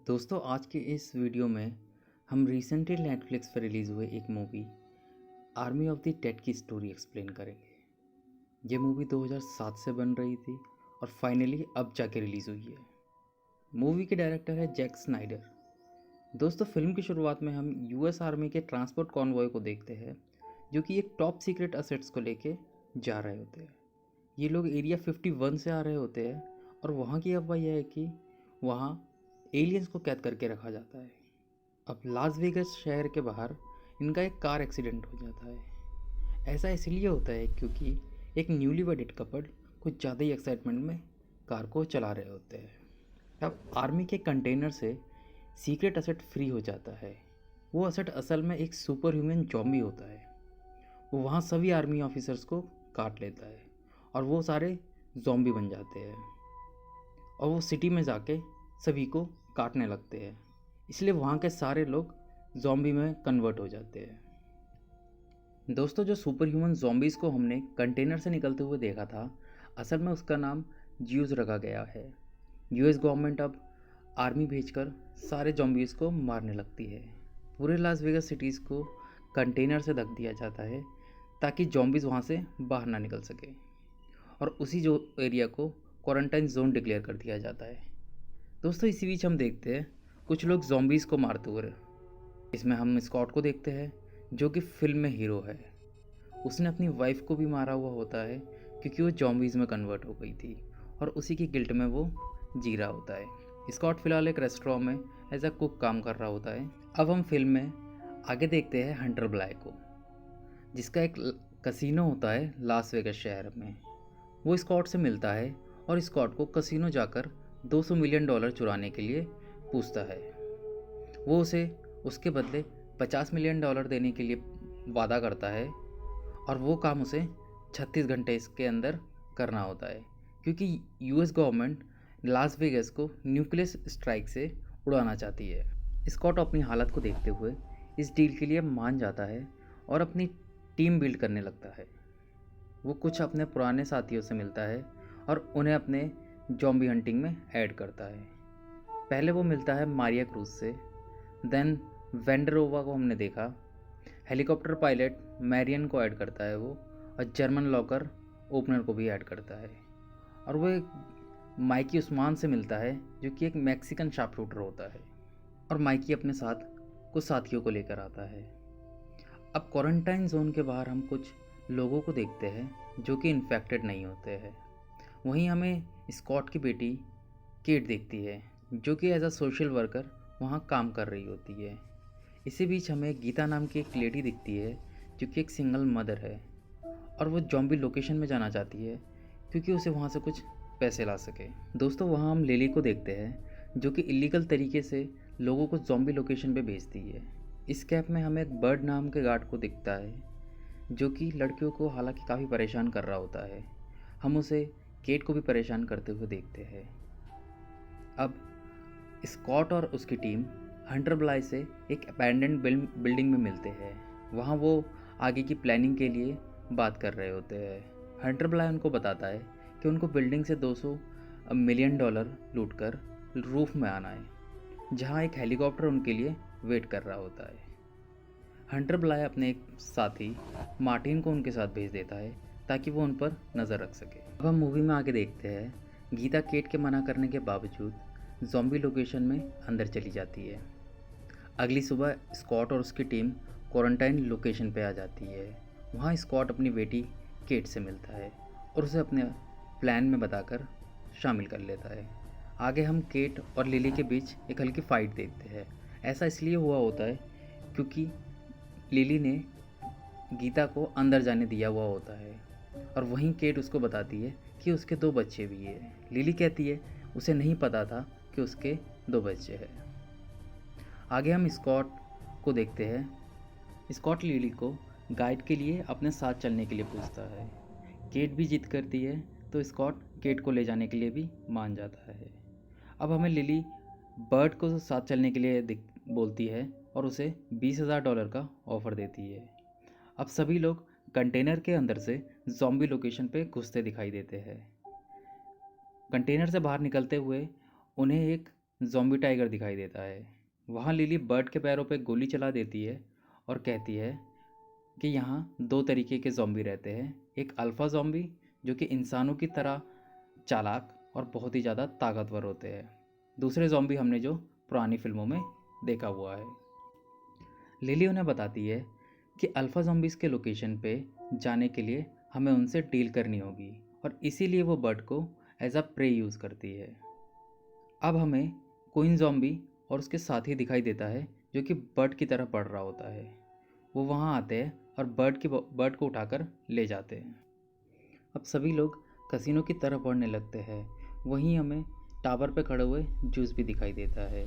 दोस्तों आज के इस वीडियो में हम रिसेंटली नेटफ्लिक्स पर रिलीज़ हुए एक movie army of the dead की स्टोरी एक्सप्लेन करेंगे। ये मूवी 2007 से बन रही थी और फाइनली अब जाके रिलीज़ हुई है। मूवी के डायरेक्टर है जैक स्नाइडर। दोस्तों फिल्म की शुरुआत में हम यूएस आर्मी के ट्रांसपोर्ट कॉन्वॉय को देखते हैं जो कि एक टॉप सीक्रेट असेट्स को लेके जा रहे होते हैं। ये लोग एरिया 51 से आ रहे होते हैं और वहाँ की अफवाह यह है कि वहाँ एलियंस को कैद करके रखा जाता है। अब लास वेगस शहर के बाहर इनका एक कार एक्सीडेंट हो जाता है। ऐसा इसलिए होता है क्योंकि एक न्यूली वेडेड कपल कुछ ज़्यादा ही एक्साइटमेंट में कार को चला रहे होते हैं। अब आर्मी के कंटेनर से सीक्रेट असेट फ्री हो जाता है। वो असेट असल में एक सुपर ह्यूमन जॉम्बी होता है। वो वहाँ सभी आर्मी ऑफिसर्स को काट लेता है और वो सारे जॉम्बी बन जाते हैं और वो सिटी में जाके सभी को काटने लगते हैं। इसलिए वहाँ के सारे लोग जॉम्बी में कन्वर्ट हो जाते हैं। दोस्तों जो सुपर ह्यूमन जॉम्बीज़ को हमने कंटेनर से निकलते हुए देखा था, असल में उसका नाम ज्यूज रखा गया है। यूएस गवर्नमेंट अब आर्मी भेजकर सारे जॉम्बीज़ को मारने लगती है। पूरे लास वेगस सिटीज़ को कंटेनर से ढक दिया जाता है ताकि जॉम्बीज़ वहाँ से बाहर ना निकल सके और उसी जो एरिया को क्वारंटाइन जोन डिक्लेयर कर दिया जाता है। दोस्तों इसी बीच हम देखते हैं कुछ लोग जॉम्बीज़ को मारते हुए। इसमें हम स्कॉट को देखते हैं जो कि फिल्म में हीरो है। उसने अपनी वाइफ को भी मारा हुआ होता है क्योंकि वो जॉम्बीज़ में कन्वर्ट हो गई थी और उसी की गिल्ट में वो जी रहा होता है। स्कॉट फिलहाल एक रेस्टोरेंट में एज अ कुक काम कर रहा होता है। अब हम फिल्म में आगे देखते हैं हंटर ब्लाय को, जिसका एक कसिनो होता है लास वेगस शहर में। वो स्कॉट से मिलता है और स्कॉट को कसिनो जाकर $200 मिलियन चुराने के लिए पूछता है। वो उसे उसके बदले $50 मिलियन देने के लिए वादा करता है और वो काम उसे 36 घंटे इसके अंदर करना होता है क्योंकि यूएस गवर्नमेंट लास वेगस को न्यूक्लियर स्ट्राइक से उड़ाना चाहती है। स्कॉट अपनी हालत को देखते हुए इस डील के लिए मान जाता है और अपनी टीम बिल्ड करने लगता है। वो कुछ अपने पुराने साथियों से मिलता है और उन्हें अपने जॉम्बी हंटिंग में ऐड करता है। पहले वो मिलता है मारिया क्रूज से, देन वेंडरोवा को हमने देखा, हेलीकॉप्टर पायलट मैरियन को ऐड करता है वो, और जर्मन लॉकर ओपनर को भी ऐड करता है। और वो एक माइकी उस्मान से मिलता है जो कि एक मैक्सिकन शार्पशूटर होता है और माइकी अपने साथ कुछ साथियों को लेकर आता है। अब क्वारंटाइन जोन के बाहर हम कुछ लोगों को देखते हैं जो कि इन्फेक्टेड नहीं होते हैं। वहीं हमें स्कॉट की बेटी केट दिखती है जो कि एज अ सोशल वर्कर वहाँ काम कर रही होती है। इसी बीच हमें गीता नाम की एक लेडी दिखती है जो कि एक सिंगल मदर है और वो जॉम्बी लोकेशन में जाना चाहती है क्योंकि उसे वहाँ से कुछ पैसे ला सके। दोस्तों वहाँ हम लिली को देखते हैं जो कि इलीगल तरीके से लोगों को जॉम्बी लोकेशन पे भेजती है। इस कैप में हमें एक बर्ड नाम के गार्ड को दिखता है जो कि लड़कियों को हालांकि काफ़ी परेशान कर रहा होता है। हम उसे केट को भी परेशान करते हुए देखते हैं। अब स्कॉट और उसकी टीम हंटर ब्लाय से एक अबैंडन्ड बिल्डिंग में मिलते हैं। वहाँ वो आगे की प्लानिंग के लिए बात कर रहे होते हैं। हंटर ब्लाय उनको बताता है कि उनको बिल्डिंग से $200 मिलियन लूट कर रूफ में आना है जहाँ एक हेलीकॉप्टर उनके लिए वेट कर रहा होता है। हंटर ब्लाय अपने एक साथी मार्टिन को उनके साथ भेज देता है ताकि वो उन पर नज़र रख सके। अब हम मूवी में आगे देखते हैं गीता केट के मना करने के बावजूद जॉम्बी लोकेशन में अंदर चली जाती है। अगली सुबह स्कॉट और उसकी टीम क्वारंटाइन लोकेशन पे आ जाती है। वहाँ स्कॉट अपनी बेटी केट से मिलता है और उसे अपने प्लान में बताकर शामिल कर लेता है। आगे हम केट और लिली के बीच एक हल्की फाइट देखते हैं। ऐसा इसलिए हुआ होता है क्योंकि लिली ने गीता को अंदर जाने दिया हुआ होता है और वहीं केट उसको बताती है कि उसके 2 बच्चे भी हैं। लिली कहती है उसे नहीं पता था कि उसके 2 बच्चे हैं। आगे हम स्कॉट को देखते हैं। स्कॉट लिली को गाइड के लिए अपने साथ चलने के लिए पूछता है। केट भी जिद करती है तो स्कॉट केट को ले जाने के लिए भी मान जाता है। अब हमें लिली बर्ड को साथ चलने के लिए बोलती है और उसे $20,000 का ऑफ़र देती है। अब सभी लोग कंटेनर के अंदर से ज़ॉम्बी लोकेशन पे घुसते दिखाई देते हैं। कंटेनर से बाहर निकलते हुए उन्हें एक ज़ॉम्बी टाइगर दिखाई देता है। वहाँ लिली बर्ड के पैरों पे गोली चला देती है और कहती है कि यहाँ दो तरीके के ज़ॉम्बी रहते हैं, एक अल्फ़ा ज़ॉम्बी जो कि इंसानों की तरह चालाक और बहुत ही ज़्यादा ताकतवर होते हैं, दूसरे ज़ॉम्बी हमने जो पुरानी फिल्मों में देखा हुआ है। लिली उन्हें बताती है कि अल्फ़ा ज़ॉम्बीज़ के लोकेशन पे जाने के लिए हमें उनसे डील करनी होगी और इसीलिए वो बर्ड को एज अ प्रे यूज़ करती है। अब हमें क्वीन ज़ॉम्बी और उसके साथी दिखाई देता है जो कि बर्ड की तरह बढ़ रहा होता है। वो वहाँ आते हैं और बर्ड को उठाकर ले जाते हैं। अब सभी लोग कसिनो की तरफ बढ़ने लगते हैं। वहीं हमें टावर पे खड़े हुए जूस भी दिखाई देता है।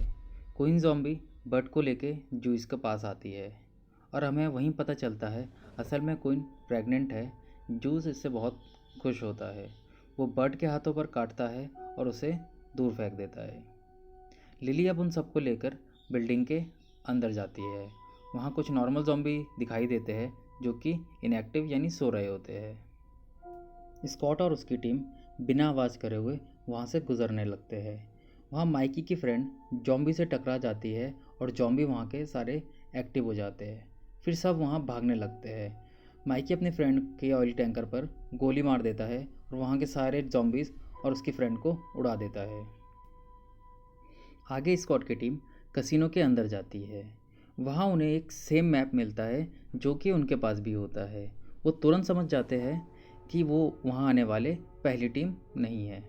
क्वीन ज़ॉम्बी बर्ड को लेके जूस के पास आती है और हमें वहीं पता चलता है असल में क्वीन प्रेग्नेंट है। जूस इससे बहुत खुश होता है। वो बर्ड के हाथों पर काटता है और उसे दूर फेंक देता है। लिली अब उन सबको लेकर बिल्डिंग के अंदर जाती है। वहाँ कुछ नॉर्मल ज़ॉम्बी दिखाई देते हैं जो कि इनएक्टिव यानी सो रहे होते हैं। स्कॉट और उसकी टीम बिना आवाज़ करे हुए वहाँ से गुजरने लगते हैं। वहाँ माइकी की फ्रेंड जॉम्बी से टकरा जाती है और जॉम्बी वहाँ के सारे एक्टिव हो जाते हैं। फिर सब वहाँ भागने लगते हैं। माइकी अपने फ्रेंड के ऑयल टैंकर पर गोली मार देता है और वहाँ के सारे जॉम्बीज़ और उसकी फ्रेंड को उड़ा देता है। आगे स्कॉट की टीम कसिनो के अंदर जाती है। वहाँ उन्हें एक सेम मैप मिलता है जो कि उनके पास भी होता है। वो तुरंत समझ जाते हैं कि वो वहाँ आने वाले पहली टीम नहीं है।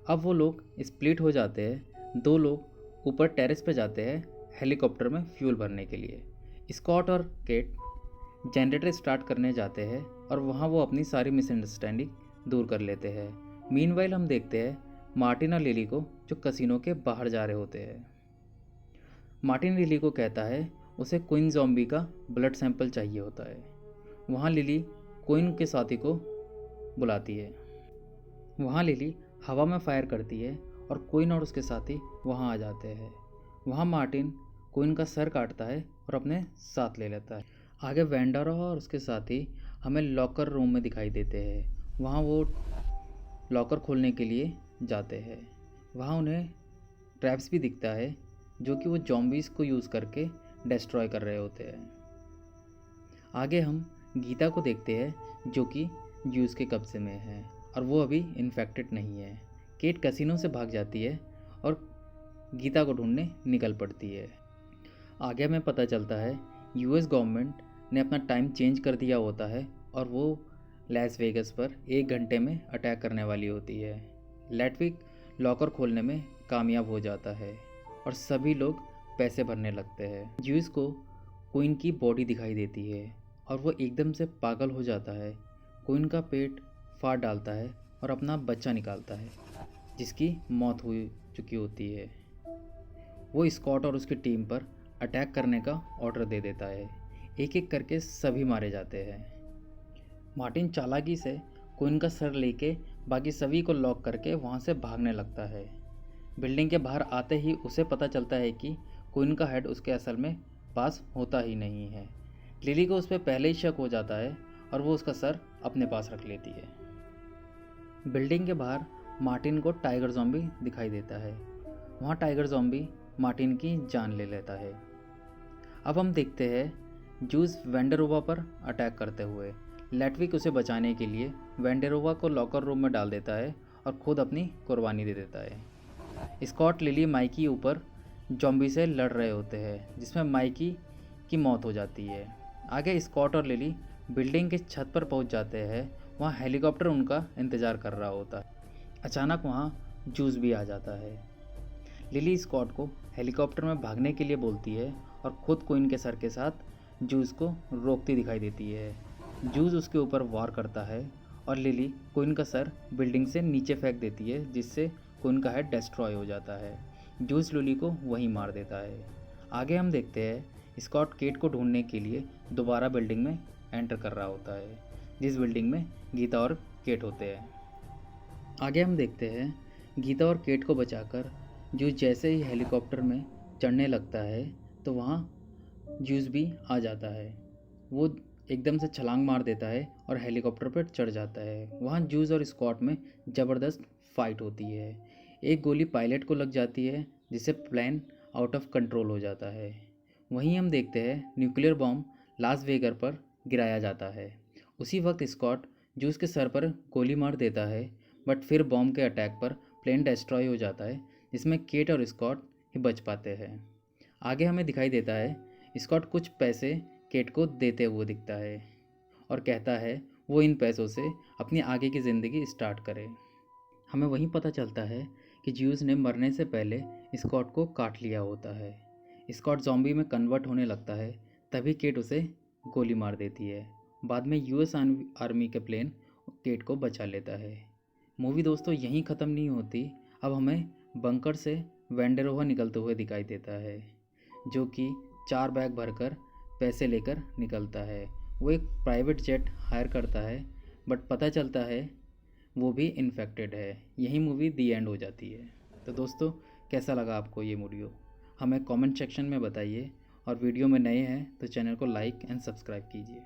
अब वो लोग स्प्लिट हो जाते हैं। दो लोग ऊपर टेरेस पे जाते हैं हेलीकॉप्टर में फ्यूल भरने के लिए। स्कॉट और केट जनरेटर स्टार्ट करने जाते हैं और वहाँ वो अपनी सारी मिसअंडरस्टैंडिंग दूर कर लेते हैं। मीनवाइल हम देखते हैं मार्टिन और लिली को जो कसिनो के बाहर जा रहे होते हैं। मार्टिन लिली को कहता है उसे क्वीन ज़ॉम्बी का ब्लड सैंपल चाहिए होता है। वहाँ लिली क्वीन के साथी को बुलाती है। वहाँ लिली हवा में फायर करती है और क्वीन और उसके साथी वहाँ आ जाते हैं। वहाँ मार्टिन क्वीन का सर काटता है और अपने साथ ले लेता है। आगे वेंडारा और उसके साथी हमें लॉकर रूम में दिखाई देते हैं। वहाँ वो लॉकर खोलने के लिए जाते हैं। वहाँ उन्हें ट्रैप्स भी दिखता है जो कि वो जॉम्बीज़ को यूज़ करके डिस्ट्रॉय कर रहे होते हैं। आगे हम गीता को देखते हैं जो कि जूस के कब्जे में है और वो अभी इन्फेक्टेड नहीं है। केट कैसीनो से भाग जाती है और गीता को ढूंढने निकल पड़ती है। आगे हमें पता चलता है यूएस गवर्नमेंट ने अपना टाइम चेंज कर दिया होता है और वो लास वेगस पर 1 घंटे में अटैक करने वाली होती है। लेटविक लॉकर खोलने में कामयाब हो जाता है और सभी लोग पैसे भरने लगते हैं। जूस को क्वीन की बॉडी दिखाई देती है और वो एकदम से पागल हो जाता है। क्वीन का पेट फाड़ डालता है और अपना बच्चा निकालता है जिसकी मौत हो चुकी होती है। वो स्कॉट और उसकी टीम पर अटैक करने का ऑर्डर दे देता है। एक एक करके सभी मारे जाते हैं। मार्टिन चालाकी से क्वीन का सर लेके बाकी सभी को लॉक करके वहाँ से भागने लगता है। बिल्डिंग के बाहर आते ही उसे पता चलता है कि क्वीन का हेड उसके असल में पास होता ही नहीं है। लिली को उस पर पहले ही शक हो जाता है और वो उसका सर अपने पास रख लेती है। बिल्डिंग के बाहर मार्टिन को टाइगर ज़ॉम्बी दिखाई देता है। वहाँ टाइगर ज़ॉम्बी मार्टिन की जान ले लेता है। अब हम देखते हैं जूस वेंडरोवा पर अटैक करते हुए। लेटविक उसे बचाने के लिए वेंडरोवा को लॉकर रूम में डाल देता है और खुद अपनी कुर्बानी दे देता है। स्कॉट लिली माइकी ऊपर ज़ॉम्बी से लड़ रहे होते हैं जिसमें माइकी की मौत हो जाती है। आगे स्कॉट और लिली बिल्डिंग के छत पर पहुंच जाते हैं। वहाँ हेलीकॉप्टर उनका इंतज़ार कर रहा होता है। अचानक वहाँ जूस भी आ जाता है। लिली स्कॉट को हेलीकॉप्टर में भागने के लिए बोलती है और ख़ुद क्वीन के सर के साथ जूस को रोकती दिखाई देती है। जूस उसके ऊपर वार करता है और लिली क्वीन का सर बिल्डिंग से नीचे फेंक देती है जिससे क्वीन का हेड डिस्ट्रॉय हो जाता है। जूस लिली को वहीं मार देता है। आगे हम देखते हैं स्कॉट केट को ढूंढने के लिए दोबारा बिल्डिंग में एंटर कर रहा होता है जिस बिल्डिंग में गीता और केट होते हैं। आगे हम देखते हैं गीता और केट को बचाकर जूस जैसे ही हेलीकॉप्टर में चढ़ने लगता है तो वहाँ जूस भी आ जाता है। वो एकदम से छलांग मार देता है और हेलीकॉप्टर पर चढ़ जाता है। वहाँ जूस और स्कॉट में ज़बरदस्त फाइट होती है। एक गोली पायलट को लग जाती है जिससे प्लेन आउट ऑफ कंट्रोल हो जाता है। वहीं हम देखते हैं न्यूक्लियर बॉम्ब लास वेगर पर गिराया जाता है। उसी वक्त स्कॉट जो उसके सर पर गोली मार देता है, बट फिर बॉम्ब के अटैक पर प्लेन डिस्ट्रॉय हो जाता है, जिसमें केट और स्कॉट ही बच पाते हैं। आगे हमें दिखाई देता है स्कॉट कुछ पैसे केट को देते हुए दिखता है और कहता है वो इन पैसों से अपनी आगे की ज़िंदगी स्टार्ट करे। हमें वहीं पता चलता है कि ज्यूस ने मरने से पहले स्कॉट को काट लिया होता है। स्कॉट ज़ॉम्बी में कन्वर्ट होने लगता है, तभी केट उसे गोली मार देती है। बाद में यूएस आर्मी के प्लेन केट को बचा लेता है। मूवी दोस्तों यहीं ख़त्म नहीं होती। अब हमें बंकर से वेंडेरोवा निकलते हुए दिखाई देता है, जो कि 4 बैग भरकर पैसे लेकर निकलता है। वो एक प्राइवेट जेट हायर करता है, बट पता चलता है वो भी इन्फेक्टेड है। यही मूवी दी एंड हो जाती है। तो दोस्तों कैसा लगा आपको ये वीडियो, हमें कमेंट सेक्शन में बताइए, और वीडियो में नए हैं तो चैनल को लाइक एंड सब्सक्राइब कीजिए।